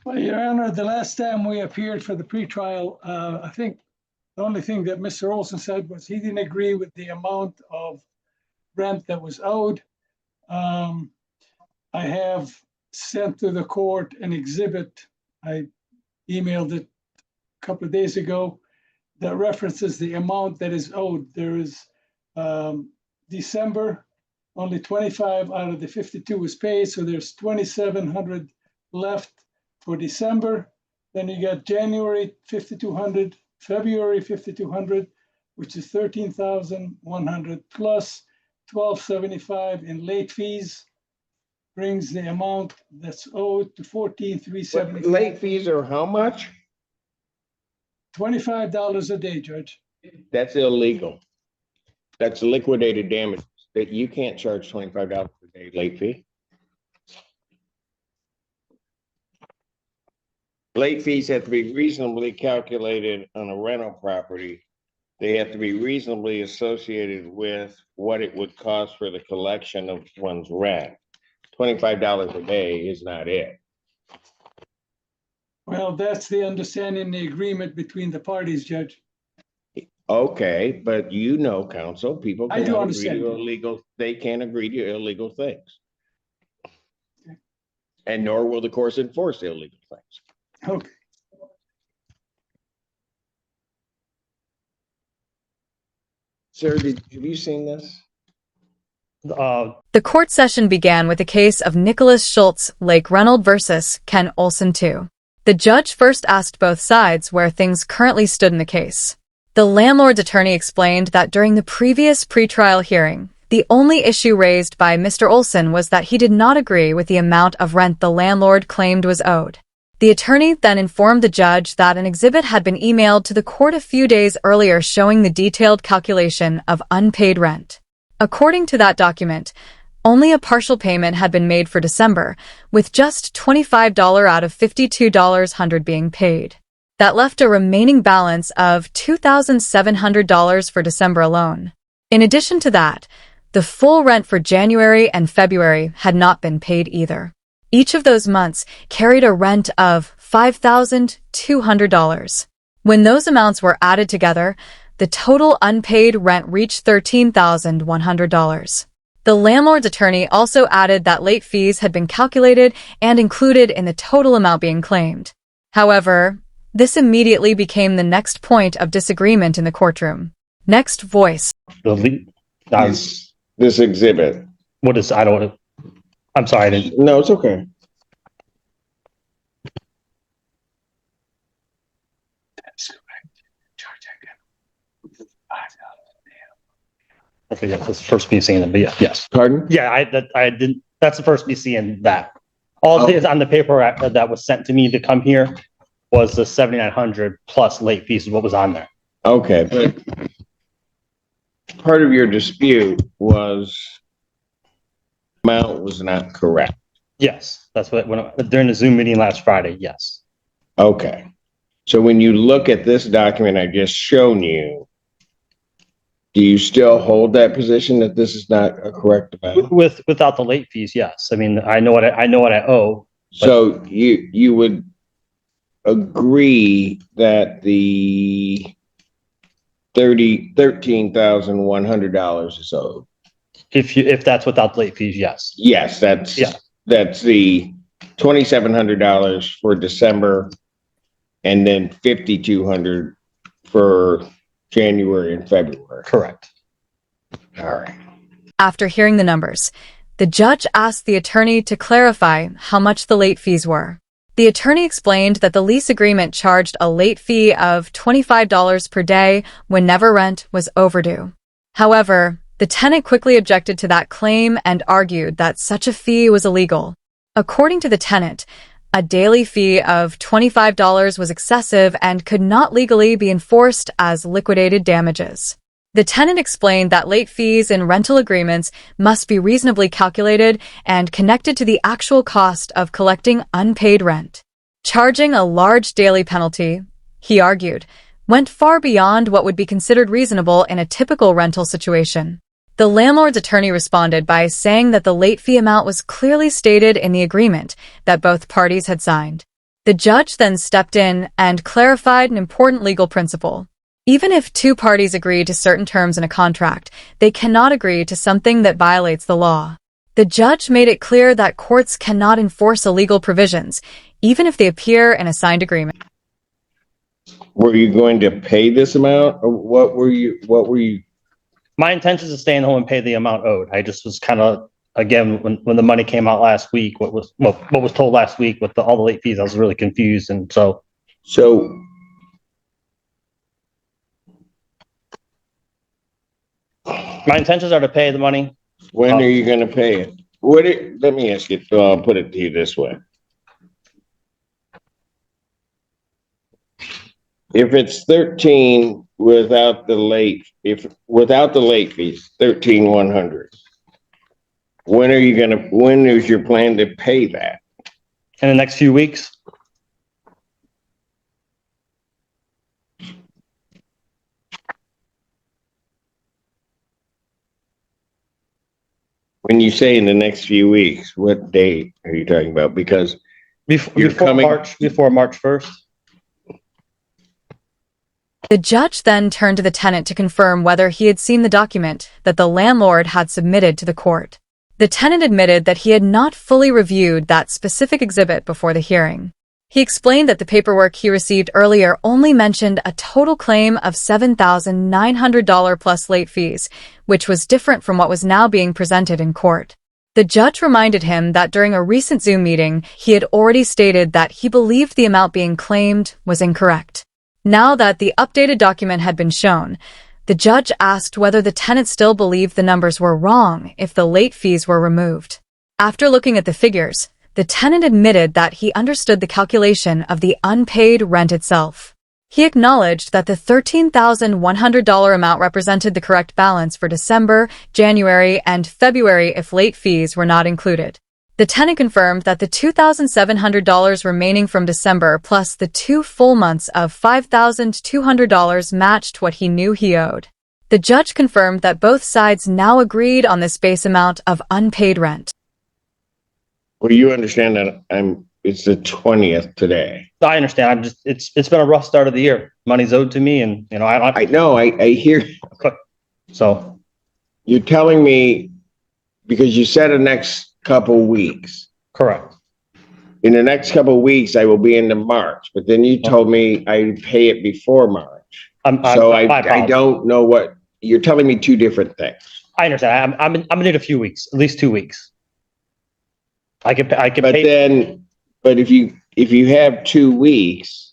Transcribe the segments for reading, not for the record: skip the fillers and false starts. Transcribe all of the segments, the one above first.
Well, Your Honor, the last time we appeared for the pretrial, I think the only thing that Mr. Olson said was he didn't agree with the amount of rent that was owed. I have sent to the court an exhibit. I emailed it a couple of days ago that references the amount that is owed. There is December, only 25 out of the 52 was paid, so there's 2,700 left for December. Then you got January 5,200, February 5,200, which is 13,100 plus 1,275 in late fees, brings the amount that's owed to 14,375. Late fees are how much? $25 a day, Judge. That's illegal. That's liquidated damages. That you can't charge $25 a day late fee. Late fees have to be reasonably calculated on a rental property. They have to be reasonably associated with what it would cost for the collection of one's rent. $25 a day is not it. Well, that's the understanding, the agreement between the parties, Judge. Okay, but you know, counsel, people I do can agree understand. to illegal, they can't agree to illegal things. Okay. And nor will the courts enforce illegal things. Okay. Sir, have you seen this? The court session began with a case of Nicholas Schultz, Lake Reynolds versus Ken Olson II. The judge first asked both sides where things currently stood in the case. The landlord's attorney explained that during the previous pretrial hearing, the only issue raised by Mr. Olson was that he did not agree with the amount of rent the landlord claimed was owed. The attorney then informed the judge that an exhibit had been emailed to the court a few days earlier showing the detailed calculation of unpaid rent. According to that document, only a partial payment had been made for December, with just $25 out of $52 being paid. That left a remaining balance of $2,700 for December alone. In addition to that, the full rent for January and February had not been paid either. Each of those months carried a rent of $5,200. When those amounts were added together, the total unpaid rent reached $13,100. The landlord's attorney also added that late fees had been calculated and included in the total amount being claimed. However, this immediately became the next point of disagreement in the courtroom. Next voice. This exhibit. What is, I'm sorry, I didn't. No, it's okay. Okay, yeah, that's the first me seeing it, but yeah, yes. Pardon? Yeah, I didn't, that's the first me seeing that. All it is on the paper that was sent to me to come here was the 7,900 plus late fees is what was on there. Okay, but part of your dispute was amount was not correct. Yes, that's what, during the Zoom meeting last Friday, yes. Okay. So when you look at this document I just shown you, do you still hold that position that this is not a correct amount? Without the late fees, yes. I mean, I know what I owe. So you would agree that the $13,100 is owed? If that's without late fees, yes. Yes, that's the $2,700 for December, and then $5,200 for January and February. Correct. All right. After hearing the numbers, the judge asked the attorney to clarify how much the late fees were. The attorney explained that the lease agreement charged a late fee of $25 per day whenever rent was overdue. However, the tenant quickly objected to that claim and argued that such a fee was illegal. According to the tenant, a daily fee of $25 was excessive and could not legally be enforced as liquidated damages. The tenant explained that late fees in rental agreements must be reasonably calculated and connected to the actual cost of collecting unpaid rent. Charging a large daily penalty, he argued, went far beyond what would be considered reasonable in a typical rental situation. The landlord's attorney responded by saying that the late fee amount was clearly stated in the agreement that both parties had signed. The judge then stepped in and clarified an important legal principle. Even if two parties agree to certain terms in a contract, they cannot agree to something that violates the law. The judge made it clear that courts cannot enforce illegal provisions, even if they appear in a signed agreement. Were you going to pay this amount, or what were you? My intention is to stay in home and pay the amount owed. I just was kind of, again, when the money came out last week, what was told last week with all the late fees, I was really confused, and so. My intentions are to pay the money. When are you going to pay it? Let me ask you, I'll put it to you this way. If it's 13 without the late fees, 13,100. When is your plan to pay that? In the next few weeks. When you say in the next few weeks, what date are you talking about? Because before March 1st. The judge then turned to the tenant to confirm whether he had seen the document that the landlord had submitted to the court. The tenant admitted that he had not fully reviewed that specific exhibit before the hearing. He explained that the paperwork he received earlier only mentioned a total claim of $7,900 plus late fees, which was different from what was now being presented in court. The judge reminded him that during a recent Zoom meeting, he had already stated that he believed the amount being claimed was incorrect. Now that the updated document had been shown, the judge asked whether the tenant still believed the numbers were wrong if the late fees were removed. After looking at the figures, the tenant admitted that he understood the calculation of the unpaid rent itself. He acknowledged that the $13,100 amount represented the correct balance for December, January, and February if late fees were not included. The tenant confirmed that the $2,700 remaining from December plus the 2 full months of $5,200 matched what he knew he owed. The judge confirmed that both sides now agreed on this base amount of unpaid rent. Well, you understand that it's the 20th today. I understand. It's been a rough start of the year. Money's owed to me, and I know. I hear. So you're telling me because you said the next couple weeks. Correct. In the next couple of weeks, I will be into March, but then you told me I pay it before March. I don't know what you're telling me. Two different things. I understand. I'm gonna need a few weeks, at least 2 weeks. I can But pay. then, if you have 2 weeks,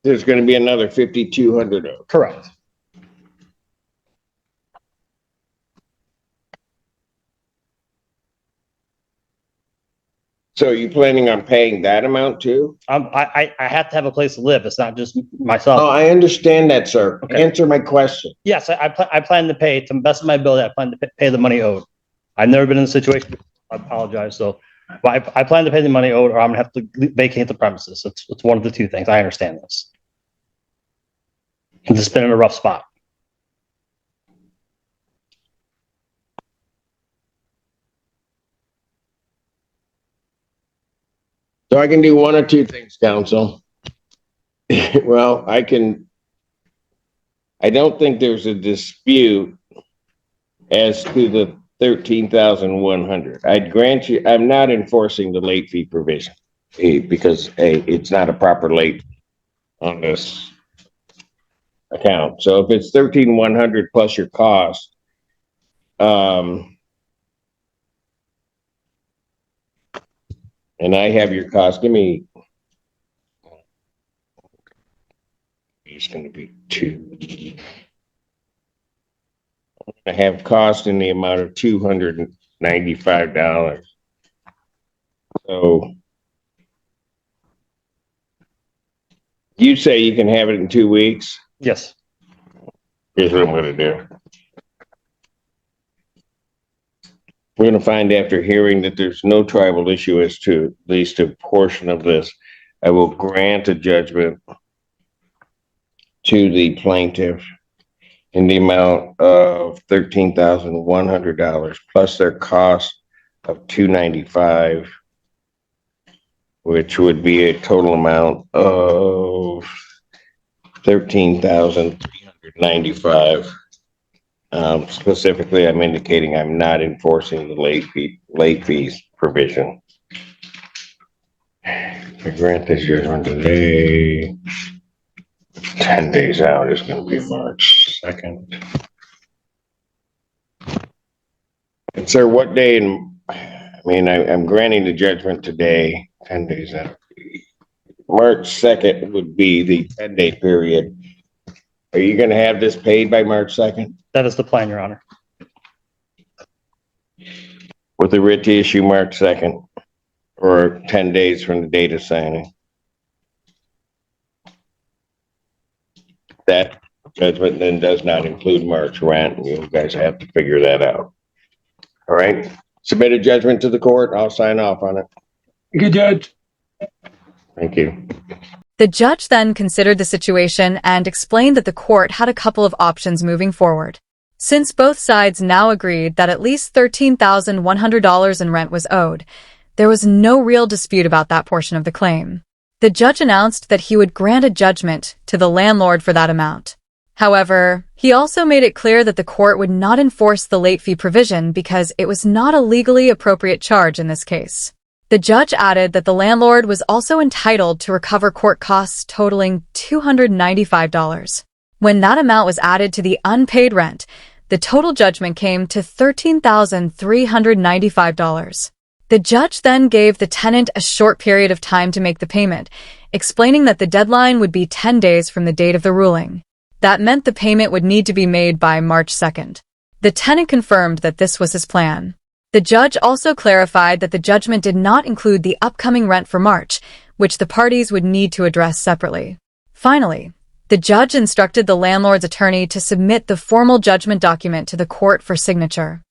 there's going to be another 5,200. Correct. So are you planning on paying that amount too? I have to have a place to live. It's not just myself. Oh, I understand that, sir. Okay. Answer my question. Yes, I plan to pay to the best of my ability. I plan to pay the money owed. I've never been in a situation. I apologize. So, but I plan to pay the money owed, or I'm gonna have to vacate the premises. It's one of the two things. I understand this. It's just been in a rough spot. So I can do one or two things, counsel. Well, I don't think there's a dispute as to the 13,100. I'd grant you, I'm not enforcing the late fee provision because it's not a proper late on this account. So if it's 13,100 plus your cost, and I have your cost, it's going to be 2. I have cost in the amount of $295. So you say you can have it in 2 weeks? Yes. Here's what I'm going to do. We're going to find after hearing that there's no tribal issue as to at least a portion of this. I will grant a judgment to the plaintiff in the amount of $13,100 plus their cost of $295, which would be a total amount of $13,395. Specifically, I'm indicating I'm not enforcing the late fees provision. To grant this judgment today, 10 days out is going to be March 2nd. And sir, what day I'm granting the judgment today, 10 days out. March 2nd would be the 10-day period. Are you going to have this paid by March 2nd? That is the plan, Your Honor. With the writ to issue March 2nd or 10 days from the date of signing? That judgment then does not include March rent. You guys have to figure that out. All right. Submit a judgment to the court. I'll sign off on it. Good judge. Thank you. The judge then considered the situation and explained that the court had a couple of options moving forward. Since both sides now agreed that at least $13,100 in rent was owed, there was no real dispute about that portion of the claim. The judge announced that he would grant a judgment to the landlord for that amount. However, he also made it clear that the court would not enforce the late fee provision because it was not a legally appropriate charge in this case. The judge added that the landlord was also entitled to recover court costs totaling $295. When that amount was added to the unpaid rent, the total judgment came to $13,395. The judge then gave the tenant a short period of time to make the payment, explaining that the deadline would be 10 days from the date of the ruling. That meant the payment would need to be made by March 2nd. The tenant confirmed that this was his plan. The judge also clarified that the judgment did not include the upcoming rent for March, which the parties would need to address separately. Finally, the judge instructed the landlord's attorney to submit the formal judgment document to the court for signature.